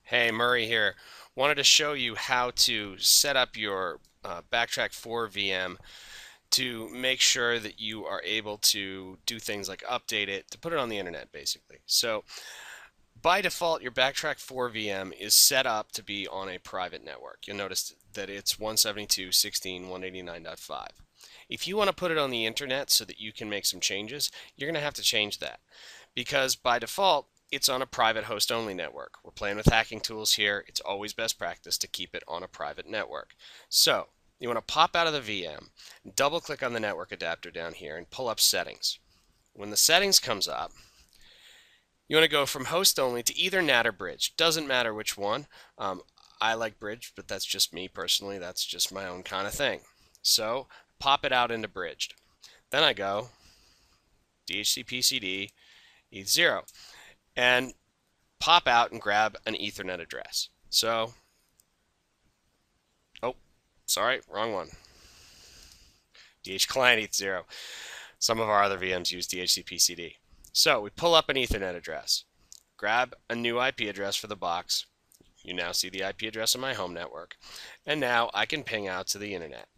Hey, Murray here. Wanted to show you how to set up your Backtrack 4 VM to make sure that you are able to do things like update it, to put it on the internet basically. So by default, your Backtrack 4 VM is set up to be on a private network. You'll notice that it's 172.16.189.5. If you want to put it on the internet so that you can make some changes, you're going to have to change that because by default, it's on a private host only network. We're playing with hacking tools here. It's always best practice to keep it on a private network. So you want to pop out of the VM, double click on the network adapter down here and pull up settings. When the settings comes up, you want to go from host only to either NAT or bridge. Doesn't matter which one. I like bridge, but that's just me personally. That's just my own kind of thing. So pop it out into bridged. Then I go DHCP-CD ETH0 and pop out and grab an Ethernet address. So, oh, sorry, wrong one. DH client ETH0. Some of our other VMs use DHCP-CD. So we pull up an Ethernet address, grab a new IP address for the box. You now see the IP address of my home network, and now I can ping out to the internet.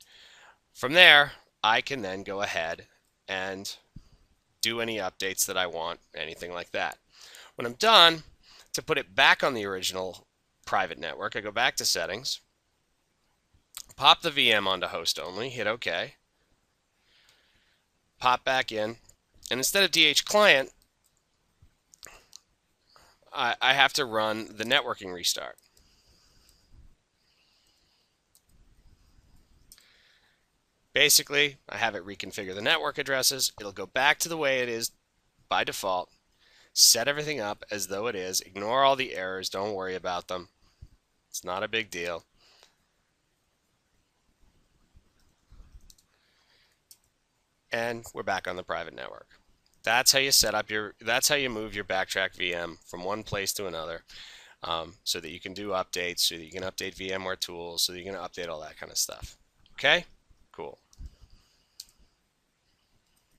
From there, I can then go ahead and do any updates that I want, anything like that. When I'm done, to put it back on the original private network, I go back to settings, pop the VM onto host only, hit OK, pop back in, and instead of DH client, I have to run the networking restart. Basically, I have it reconfigure the network addresses. It'll go back to the way it is by default, set everything up as though it is, ignore all the errors, don't worry about them. It's not a big deal. And we're back on the private network. That's how you set up that's how you move your Backtrack VM from one place to another, so that you can do updates, so that you can update VMware tools, so that you can update all that kind of stuff. Okay? Cool.